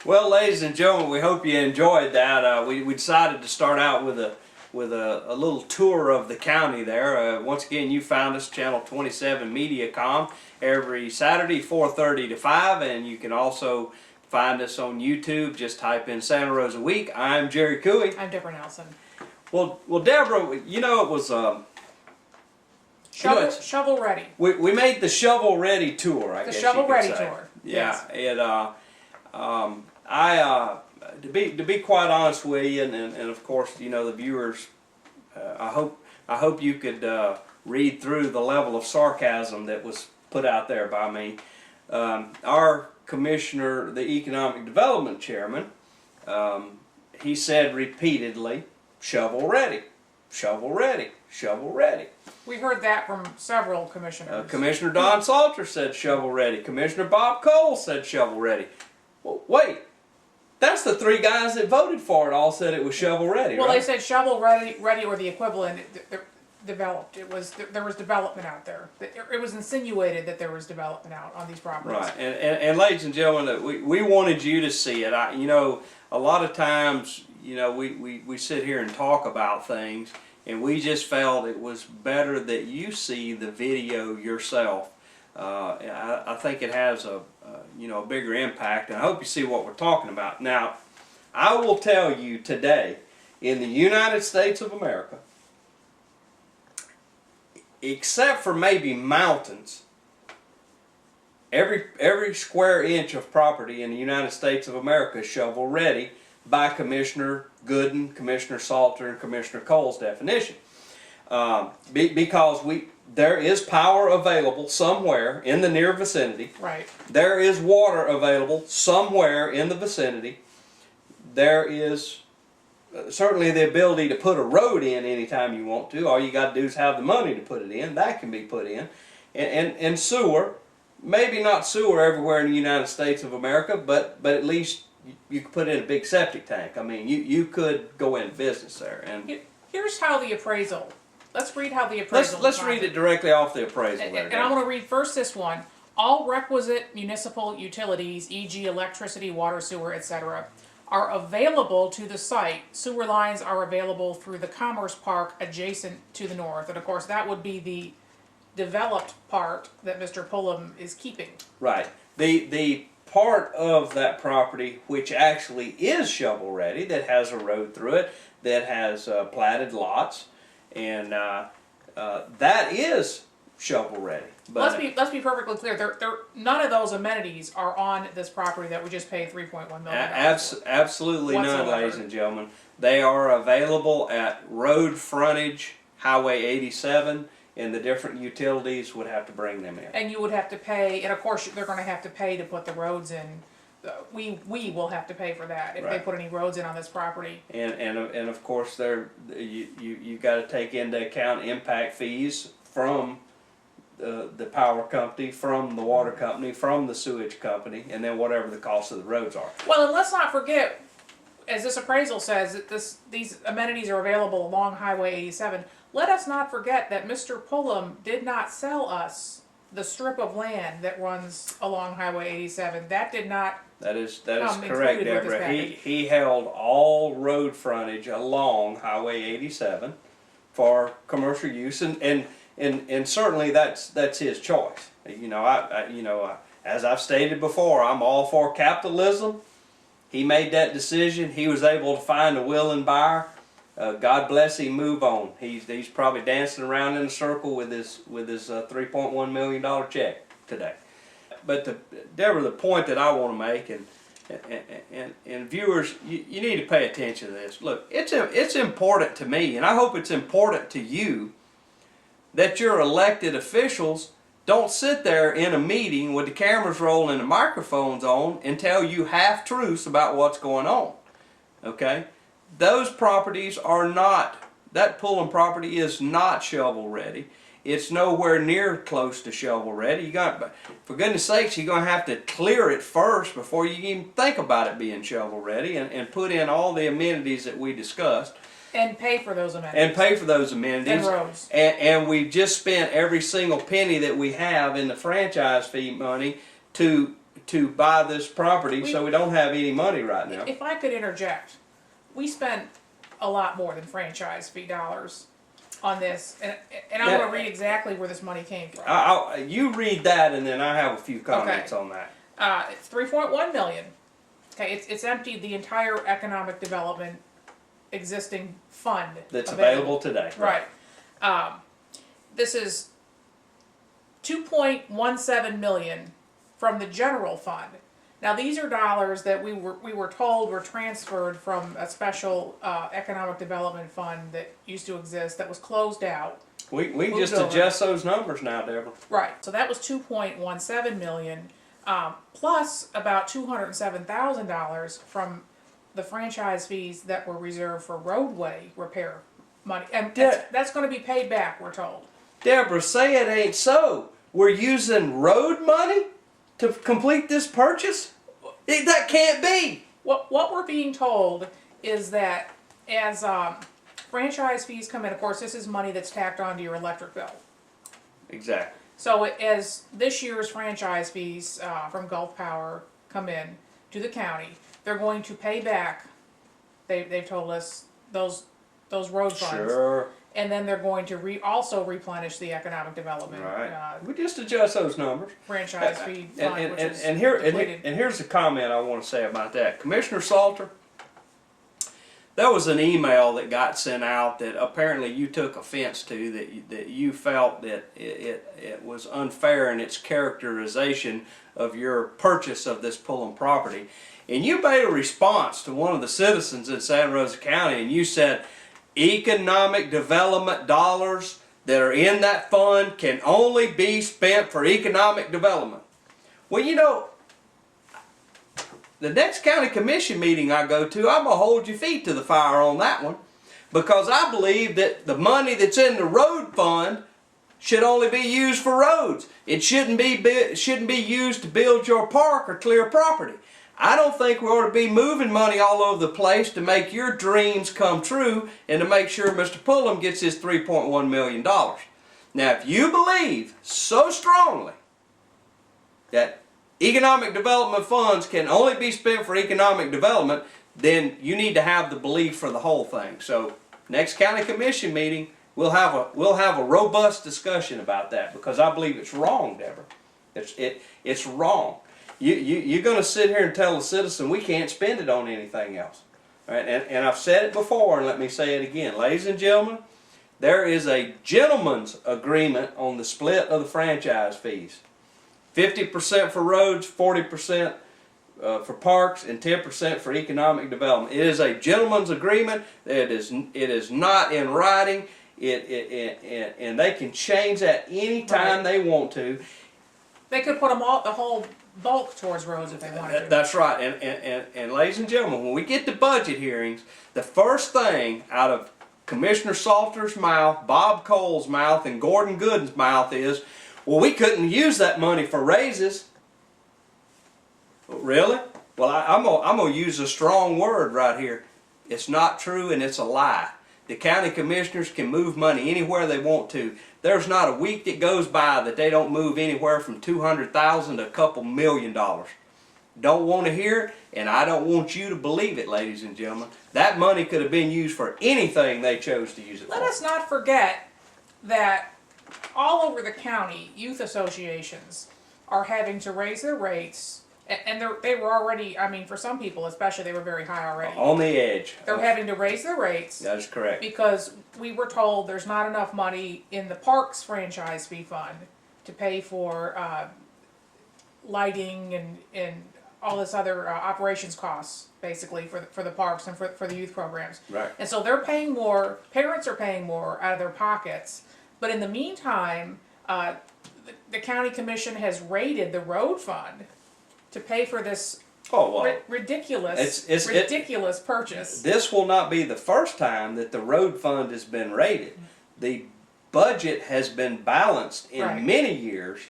Well, ladies and gentlemen, we hope you enjoyed that. We decided to start out with a little tour of the county there. Once again, you found us, Channel 27 MediaCom, every Saturday, 4:30 to 5, and you can also find us on YouTube. Just type in Santa Rosa Week. I'm Jerry Cooey. I'm Deborah Nelson. Well, Deborah, you know it was shovel ready. We made the shovel ready tour. I the guess shovel you could ready say. tour. Yeah, yes. To be quite honest with you, and of course, you know, the viewers, I hope you could read through the level of sarcasm that was put out there by me. Our commissioner, the economic development chairman, he said repeatedly, "Shovel ready, shovel ready, shovel ready." We heard that from several commissioners. Commissioner Don Salter said shovel ready. Commissioner Bob Cole said shovel ready. Well, wait. That's the three guys that voted for it all said it was shovel ready. Well, right? they said shovel ready or the equivalent. Developed. There was development out there. It was insinuated that there was development out on these properties. Right, and ladies and gentlemen, we wanted you to see it. You know, a lot of times, you know, we sit here and talk about things, and we just felt it was better that you see the video yourself. I think it has a bigger impact, and I hope you see what we're talking about. Now, I will tell you today, in the United States of America, except for maybe mountains, every square inch of property in the United States of America is shovel ready by Commissioner Gooden, Commissioner Salter, and Commissioner Cole's definition. Because there is power available somewhere in the near vicinity. Right. There is water available somewhere in the vicinity. There is certainly the ability to put a road in anytime you want to. All you got to do is have the money to put it in. That can be put in. And sewer, maybe not sewer everywhere in the United States of America, but at least you could put in a big septic tank. I mean, you could go into business there. And here's how the appraisal. Let's read how the appraisal. Let's read it directly off the appraisal. And I want to read first this one. All requisite municipal utilities, e.g., electricity, water, sewer, etc., are available to the site. Sewer lines are available through the Commerce Park adjacent to the north. And of course, that would be the developed part that Mr. Pullum is keeping. Right. The part of that property which actually is shovel ready, that has a road through it, that has platted lots, and that is shovel ready. But let's be perfectly clear. None of those amenities are on this property that we just paid $3.1 million. Absolutely none, whatsoever. ladies and gentlemen. They are available at road frontage, Highway 87, and the different utilities would have to bring them in. And you would have to pay, and of course they're going to have to pay to put the roads in. We will have to pay for that if they put any roads in on this property. And of course you got to take into account impact fees from the power company, from the water company, from the sewage company, and then whatever the cost of the roads are. Well, and let's not forget, as this appraisal says, that these amenities are available along Highway 87. Let us not forget that Mr. Pullum did not sell us the strip of land that runs along Highway 87. That did not. That is correct, Deborah. He held all road frontage along Highway 87 for commercial use, and certainly that's his choice. You know, as I've stated before, I'm all for capitalism. He made that decision. He was able to find a willing buyer. God bless him. Move on. He's probably dancing around in a circle with his $3.1 million check today. But Deborah, the point that I want to make, and viewers, you need to pay attention to this. Look, it's important to me, and I hope it's important to you, that your elected officials don't sit there in a meeting with the cameras rolling and the microphones on and tell you half-truths about what's going on. Okay? Those properties are not, that Pullum property is not shovel ready. It's nowhere near close to shovel ready. For goodness sakes, you're going to have to clear it first before you even think about it being shovel ready, and put in all the amenities that we discussed. And pay for those amenities. And pay for those amenities. And roads. And we've just spent every single penny that we have in the franchise fee money to to buy this property, so we don't have any money right now. If I could interject, we spent a lot more than franchise fee dollars on this, and I'm going to read exactly where this money came from. You read that, and then I have a few comments on that. It's 3.1 million. Okay, it's emptied the entire economic development existing fund That's available today. Right. This is 2.17 million from the general fund. Now these are dollars that we were told were transferred from a special economic development fund that used to exist that was closed out. We can just adjust those numbers now, Deborah. Right. So that was 2.17 million, plus about $207,000 from the franchise fees that were reserved for roadway repair money, and that's going to be paid back, we're told. Deborah, say it ain't so. We're using road money to complete this purchase? That can't be. What we're being told is that as franchise fees come in, of course, this is money that's tacked onto your electric bill. Exactly. So as this year's franchise fees from Gulf Power come in to the county, they're going to pay back. They've told us those road funds. Sure. And then they're going to also replenish the economic development. Right. We just adjust those numbers. Franchise fee fund, which is and here's a comment I want to say about that. Commissioner Salter, there was an email that got sent out that apparently you took offense to, that you felt that it was unfair in its characterization of your purchase of this Pullman property. And you made a response to one of the citizens in Santa Rosa County, and you said, economic development dollars that are in that fund can only be spent for economic development. Well, you know, the next county commission meeting I go to, I'm going to hold your feet to the fire on that one, because I believe that the money that's in the road fund should only be used for roads. It shouldn't be used to build your park or clear property. I don't think we ought to be moving money all over the place to make your dreams come true and to make sure Mr. Pullum gets his $3.1 million. Now, if you believe so strongly that economic development funds can only be spent for economic development, then you need to have the belief for the whole thing. So, next county commission meeting, we'll have a robust discussion about that, because I believe it's wrong, Deborah. It's wrong. You're going to sit here and tell the citizen we can't spend it on anything else. Right? And I've said it before, and let me say it again. Ladies and gentlemen, there is a gentleman's agreement on the split of the franchise fees. 50% for roads, 40% for parks, and 10% for economic development. It is a gentleman's agreement. It is not in writing. And they can change that any time they want to. They could put the whole bulk towards roads if they wanted to. That's right. And ladies and gentlemen, when we get to budget hearings, the first thing out of Commissioner Salter's mouth, Bob Cole's mouth, and Gordon Gooden's mouth is, well, we couldn't use that money for raises. Really? Well, I'm going to use a strong word right here. It's not true, and it's a lie. The county commissioners can move money anywhere they want to. There's not a week that goes by that they don't move anywhere from $200,000 to a couple $1 million. Don't want to hear it, and I don't want you to believe it, ladies and gentlemen. That money could have been used for anything they chose to use it for. Let us not forget that all over the county, youth associations are having to raise their rates, and they were already, I mean, for some people especially, they were very high already. On the edge. They're having to raise their rates. That is correct. Because we were told there's not enough money in the parks franchise fee fund to pay for lighting and all this other operations costs, basically, for the parks and for the youth programs. Right. And so they're paying more, parents are paying more out of their pockets. But in the meantime, the county commission has raided the road fund to pay for this ridiculous purchase. This will not be the first time that the road fund has been raided. The budget has been balanced in many years